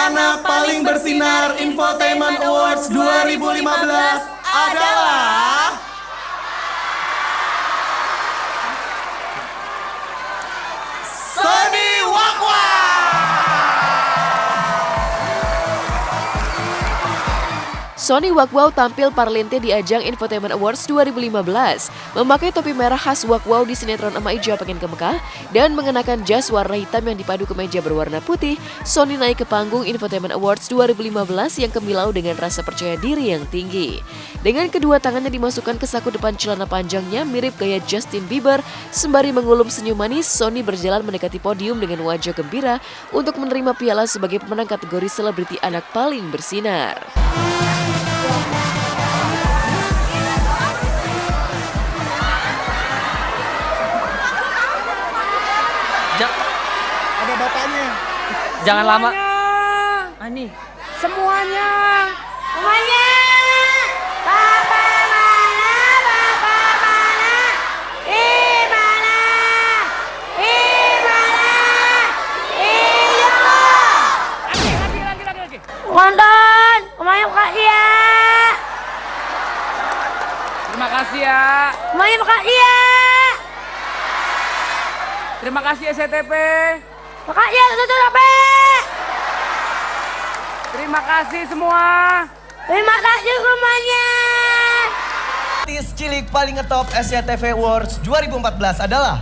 Anak paling bersinar Infotainment Awards 2015 adalah Sony Wakwa. Sony Wakwa tampil parlente di ajang Infotainment Awards 2015, memakai topi merah khas Wakwa di sinetron Ema Ijo Pengen ke Mekah dan mengenakan jas warna hitam yang dipadu kemeja berwarna putih. Sony naik ke panggung Infotainment Awards 2015 yang kemilau dengan rasa percaya diri yang tinggi. Dengan kedua tangannya dimasukkan ke saku depan celana panjangnya mirip gaya Justin Bieber, sembari mengulum senyum manis, Sony berjalan mendekati podium dengan wajah gembira untuk menerima piala sebagai pemenang kategori selebriti anak paling bersinar. Ada bapaknya. Jangan lama. Ani. Semuanya. Papa mana? Imana? Iya. Lagi. London, kemana Kak Iya? Terima kasih ya. Kemana Kak Iya? Terima kasih SCTV. Kak Iya, tutup HP. Terima kasih semua. Terima kasih semuanya. Artis cilik paling ngetop SCTV Awards 2014 adalah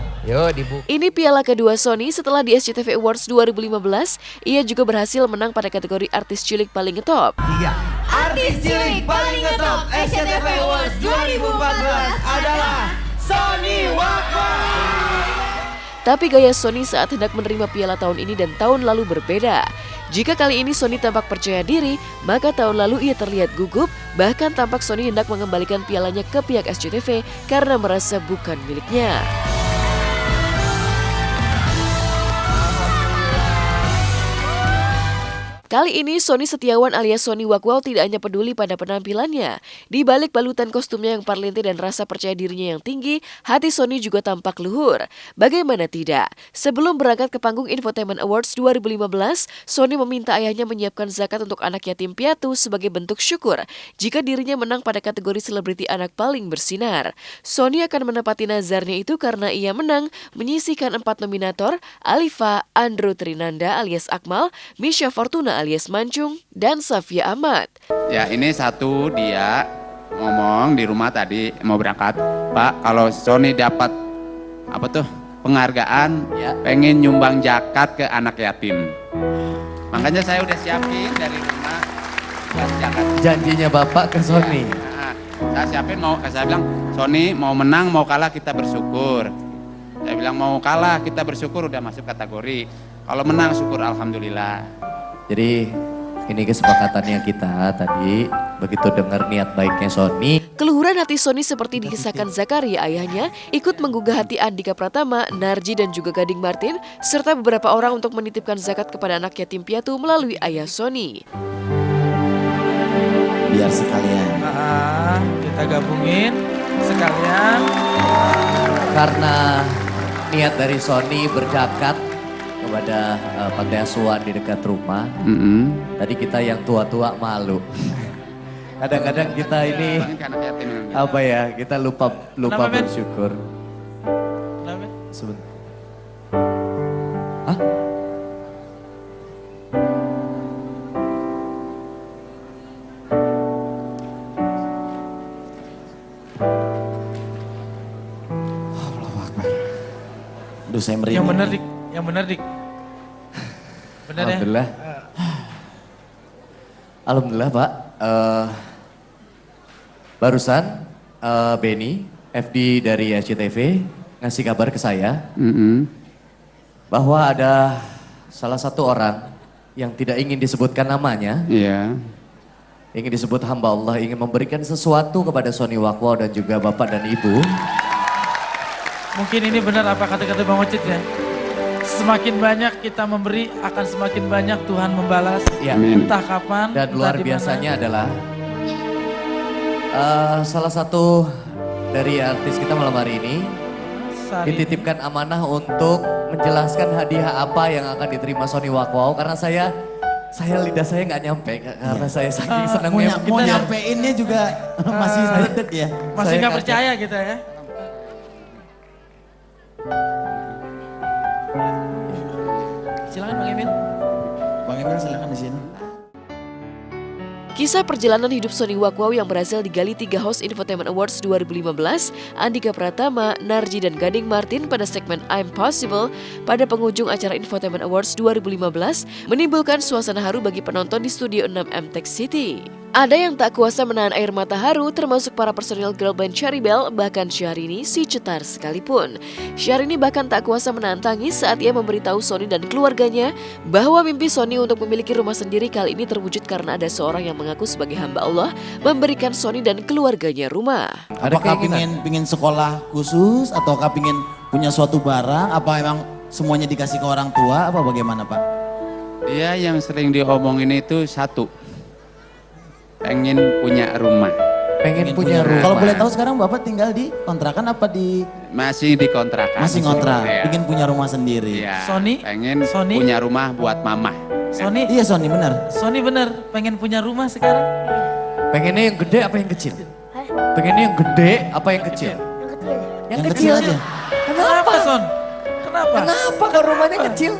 Ini piala kedua Sony setelah di SCTV Awards 2015, ia juga berhasil menang pada kategori artis cilik paling ngetop. Iya. Artis cilik paling ngetop SCTV Awards 2014 adalah Sony Wakwa. Tapi gaya Sony saat hendak menerima piala tahun ini dan tahun lalu berbeda. Jika kali ini Sony tampak percaya diri, maka tahun lalu ia terlihat gugup, bahkan tampak Sony hendak mengembalikan pialanya ke pihak SCTV karena merasa bukan miliknya. Kali ini Sony Setiawan alias Sony Wakwa tidak hanya peduli pada penampilannya. Di balik balutan kostumnya yang parlente dan rasa percaya dirinya yang tinggi, hati Sony juga tampak luhur. Bagaimana tidak? Sebelum berangkat ke panggung Infotainment Awards 2015, Sony meminta ayahnya menyiapkan zakat untuk anak yatim piatu sebagai bentuk syukur jika dirinya menang pada kategori selebriti anak paling bersinar. Sony akan menepati nazarnya itu karena ia menang menyisihkan 4 nominator, Alifa, Andrew Trinanda alias Akmal, Misha Fortuna alias Mancung, dan Safia Ahmad. Ya, ini satu dia ngomong di rumah tadi mau berangkat, Pak, kalau Sony dapat penghargaan, pengen nyumbang zakat ke anak yatim. Makanya saya udah siapin dari rumah buat zakat. Janjinya Bapak ke Sony. Ya, saya siapin, saya bilang Sony mau menang mau kalah kita bersyukur. Saya bilang mau kalah kita bersyukur udah masuk kategori. Kalau menang syukur alhamdulillah. Jadi ini kesepakatannya kita tadi begitu dengar niat baiknya Sony. Keluhuran hati Sony seperti dikisahkan Zakaria ayahnya, ikut menggugah hati Andika Pratama, Narji dan juga Gading Martin, serta beberapa orang untuk menitipkan zakat kepada anak yatim piatu melalui ayah Sony. Biar sekalian. Kita gabungin sekalian. Karena niat dari Sony berzakat kepada panti asuhan di dekat rumah. Tadi kita yang tua-tua malu. Kadang-kadang kita ini kita lupa Kenapa, Ben? bersyukur. Kenapa? Sebentar. Hah? Aduh, saya merinding. Yang bener dik. Bener ya? Alhamdulillah. Alhamdulillah Pak. Barusan Benny, FD dari SCTV ngasih kabar ke saya bahwa ada salah satu orang yang tidak ingin disebutkan namanya. Iya. Ingin disebut hamba Allah, ingin memberikan sesuatu kepada Sony Wakwa dan juga Bapak dan Ibu. Mungkin ini benar apa kata-kata Bang Ocit ya? Semakin banyak kita memberi, akan semakin banyak Tuhan membalas. Ya. Entah kapan, Dan entah luar di mana. biasanya adalah salah satu dari artis kita malam hari ini dititipkan amanah untuk menjelaskan hadiah apa yang akan diterima Sony Wakwa. Karena saya lidah saya nggak nyampe karena saya saking senangnya. Mau nyampeinnya juga masih sedek ya. Masih Saya nggak kaget. percaya kita ya. Silakan Bang Emil. Bang Emil silakan di sini. Kisah perjalanan hidup Sony Wakwaw yang berhasil digali 3 host Infotainment Awards 2015, Andika Pratama, Narji, dan Gading Martin pada segmen I'm Possible pada penghujung acara Infotainment Awards 2015 menimbulkan suasana haru bagi penonton di Studio 6 MTech City. Ada yang tak kuasa menahan air mata haru termasuk para personil girl band Cherrybelle, bahkan Syahrini si cetar sekalipun. Syahrini bahkan tak kuasa menahan tangis saat ia memberitahu Sony dan keluarganya bahwa mimpi Sony untuk memiliki rumah sendiri kali ini terwujud karena ada seorang yang mengaku sebagai hamba Allah memberikan Sony dan keluarganya rumah. Apakah pingin sekolah khusus ataukah pingin punya suatu barang? Apa emang semuanya dikasih ke orang tua? Apa bagaimana Pak? Dia yang sering diomongin itu satu, pengen punya rumah. Pengen punya rumah. Kalau boleh tahu sekarang Bapak tinggal di kontrakan apa di? Masih di kontrakan. Masih ngontrak, Ya. pingin punya rumah sendiri. Iya, Sony? pengen Sony? punya rumah buat mama. Sony, Iya Sony benar. Sony bener pengen punya rumah sekarang. Pengennya yang gede apa yang kecil? Pengennya yang gede apa yang kecil? Yang kecil aja. Kenapa Son? Kenapa? Kenapa kalau rumahnya kecil?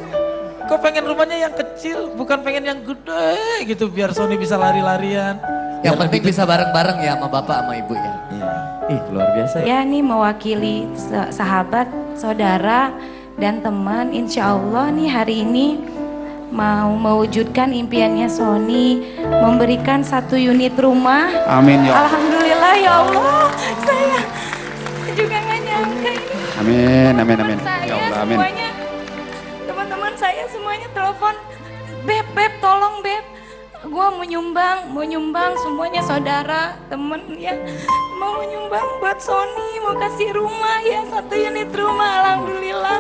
Kok pengen rumahnya yang kecil, bukan pengen yang gede gitu biar Sony bisa lari-larian. Yang penting bisa bareng-bareng ya sama bapak sama ibu ya. Iya. Ih luar biasa ya. Ya nih mewakili sahabat, saudara, dan teman. Insya Allah nih hari ini mau mewujudkan impiannya Sony, memberikan 1 unit rumah. Amin ya Allah. Alhamdulillah ya Allah, saya juga gak nyangka ini. Amin, amin, amin. Saya Ya Allah, amin. semuanya, teman-teman saya semuanya telepon, Beb, tolong Beb. Gua mau nyumbang semuanya saudara, temen ya. Mau nyumbang buat Sony, mau kasih rumah ya, 1 unit rumah, alhamdulillah.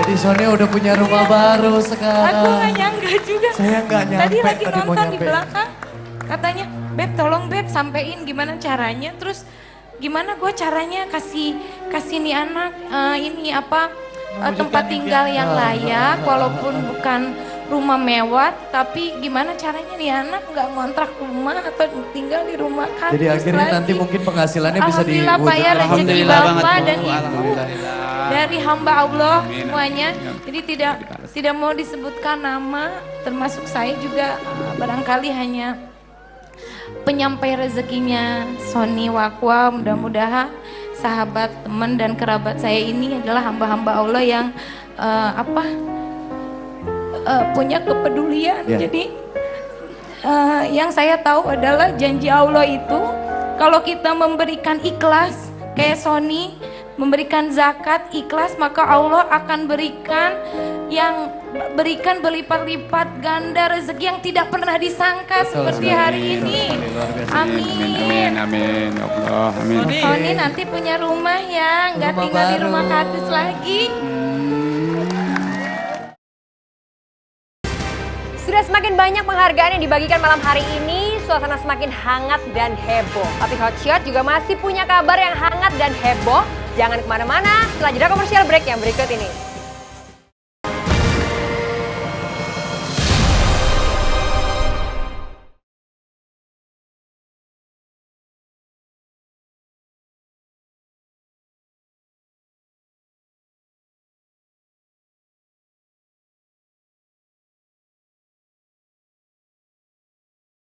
Jadi Sony udah punya rumah baru Aku sekarang. gak nyangka juga. Saya nggak nyampe, Tadi lagi tadi mau nonton di nyampe. belakang, katanya, Beb tolong Beb sampein gimana caranya. Terus gimana gue caranya kasih nih anak ini apa tempat tinggal yang layak, walaupun bukan rumah mewah, tapi gimana caranya nih anak nggak ngontrak rumah atau tinggal di rumah kardus. Jadi akhirnya lagi. nanti mungkin penghasilannya bisa Alhamdulillah Pak ya, rezeki Alhamdulillah banget, Bapak Bu. dan Ibu Alhamdulillah. dari hamba Allah Amin. semuanya. Jadi tidak mau disebutkan nama, termasuk saya juga barangkali hanya penyampai rezekinya Sony Wakwaw. Mudah-mudahan sahabat, teman dan kerabat saya ini adalah hamba-hamba Allah yang punya kepedulian. Ya. Jadi yang saya tahu adalah janji Allah itu kalau kita memberikan ikhlas kayak Sony, memberikan zakat ikhlas, maka Allah akan berikan berlipat-lipat ganda rezeki yang tidak pernah disangka seperti hari ini. Amin. Amin, ya Allah, amin. Sony nanti punya rumah ya, nggak Rumah tinggal di baru. rumah kardus lagi. Sudah semakin banyak penghargaan yang dibagikan malam hari ini, suasana semakin hangat dan heboh. Tapi Hotshot juga masih punya kabar yang hangat dan heboh. Jangan kemana-mana, setelah jeda komersial break yang berikut ini.